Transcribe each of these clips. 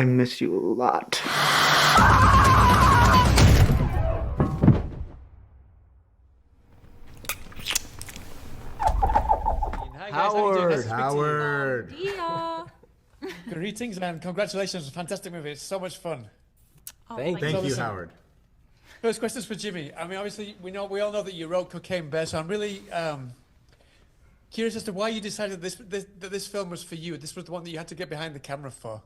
I miss you a lot. Hi guys, how you doing? Nice to speak to you. Howard. Yeah. Greetings and congratulations. Fantastic movie. It's so much fun. Thank you. you, Howard. First question's for Jimmy. I mean, obviously, we all know that you wrote Cocaine Bear, so I'm really curious as to why you decided that this film was for you. This was the one that you had to get behind the camera for.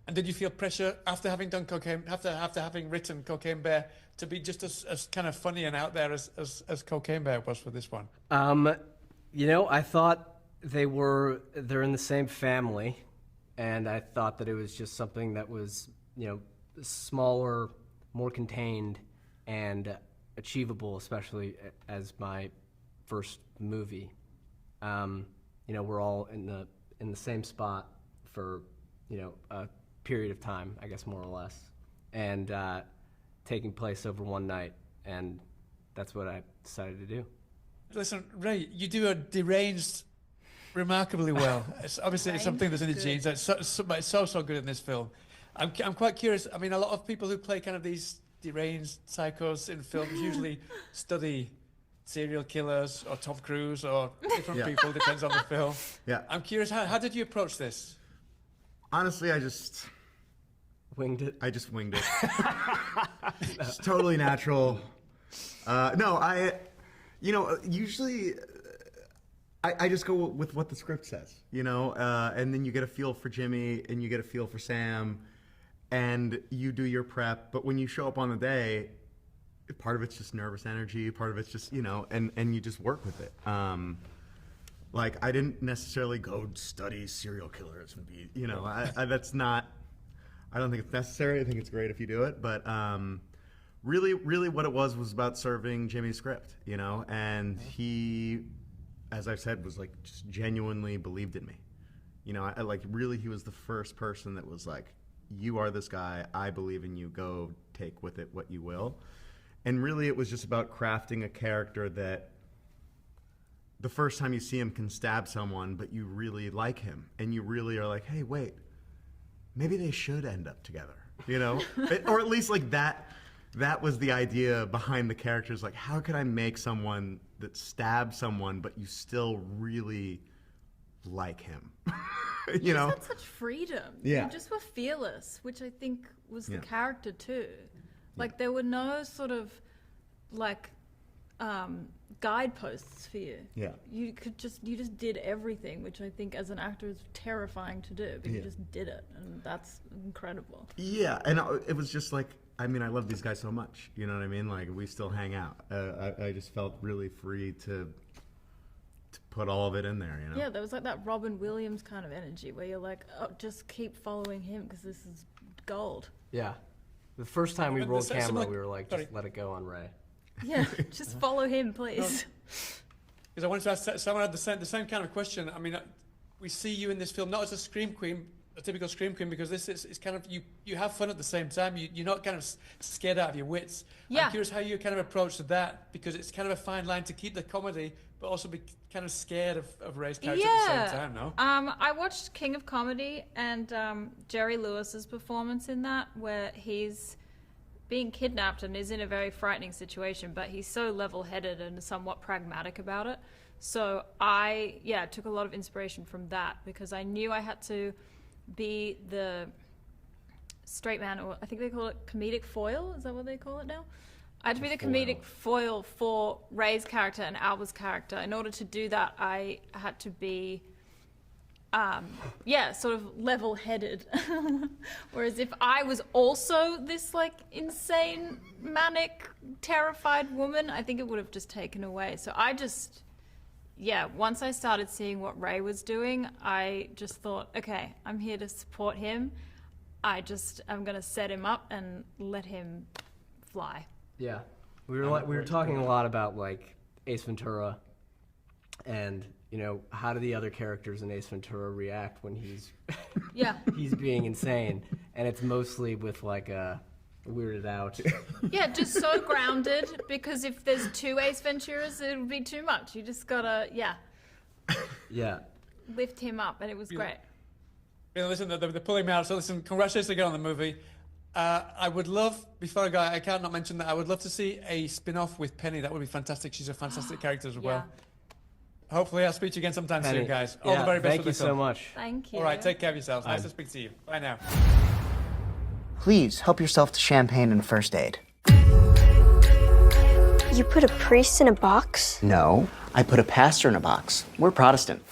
And did you feel pressure after having done after having written Cocaine Bear, to be just as kind of funny and out there as Cocaine Bear was for this one? I thought they're in the same family, and I thought that it was just something that was, smaller, more contained, and achievable, especially as my first movie. We're all in the same spot for, a period of time, I guess, more or less, and taking place over one night, and that's what I decided to do. Listen, Ray, you do a deranged remarkably well. It's obviously it's something that's in the genes. It's so good in this film. I'm quite curious. I mean, a lot of people who play kind of these deranged psychos in films usually study serial killers or Tom Cruise or different people, depends on the film. Yeah. I'm curious, how did you approach this? Honestly, I just winged it. It's totally natural. Usually I just go with what the script says, and then you get a feel for Jimmy and you get a feel for Sam and you do your prep. But when you show up on the day, part of it's just nervous energy, part of it's just, and you just work with it. I didn't necessarily go study serial killers and be, that's not, I don't think it's necessary. I think it's great if you do it. But really what it was about serving Jimmy's script, and he, as I've said, was just genuinely believed in me. Really he was the first person that was like, you are this guy, I believe in you, go take with it what you will. And really it was just about crafting a character that the first time you see him can stab someone, but you really like him. And you really are like, hey, wait, maybe they should end up together, or at least that was the idea behind the characters. Like, how can I make someone that stabs someone, but you still really like him? You just had such freedom. Yeah. You just were fearless, which I think was the character too. There were no sort of guideposts for you. Yeah. You just did everything, which I think as an actor is terrifying to do, but you just did it, and that's incredible. Yeah, and it was just I love these guys so much. You know what I mean? We still hang out. I just felt really free to put all of it in there, Yeah, there was that Robin Williams kind of energy where you're like, oh, just keep following him because this is gold. Yeah. The first time we rolled camera, we were like, sorry. just let it go on Ray. Yeah, just follow him, please. Because I wanted to ask someone the same kind of question. I mean, we see you in this film not as a scream queen, a typical scream queen, because this is kind of, you have fun at the same time. You're not kind of scared out of your wits. Yeah. I'm curious how you kind of approach that, because it's kind of a fine line to keep the comedy, but also be kind of scared of Ray's character at the same time, no? I watched King of Comedy and Jerry Lewis's performance in that, where he's being kidnapped and is in a very frightening situation, but he's so level-headed and somewhat pragmatic about it. So I took a lot of inspiration from that, because I knew I had to be the straight man, or I think they call it comedic foil. Is that what they call it now? I had to be the comedic foil for Ray's character and Alba's character. In order to do that, I had to be sort of level-headed. Whereas if I was also this insane, manic, terrified woman, I think it would have just taken away. So I just, once I started seeing what Ray was doing, I just thought, okay, I'm here to support him. I'm going to set him up and let him fly. Yeah. We were talking a lot about Ace Ventura and how do the other characters in Ace Ventura react when he's he's being insane, and it's mostly with a weirded out. Yeah, just so grounded, because if there's two Ace Venturas, it would be too much. You just gotta lift him up, and it was great. Listen, they're pulling me out. So listen, congratulations again on the movie. I would love, before I go, I can't not mention that I would love to see a spin-off with Penny. That would be fantastic. She's a fantastic character as well. Hopefully I'll speak to you again sometime Penny. soon, guys. All the very best Thank with you the so film. much. Thank you. All right, take care of yourselves. Nice to speak to you. Bye now. Please help yourself to champagne and first aid. You put a priest in a box? No, I put a pastor in a box. We're Protestant.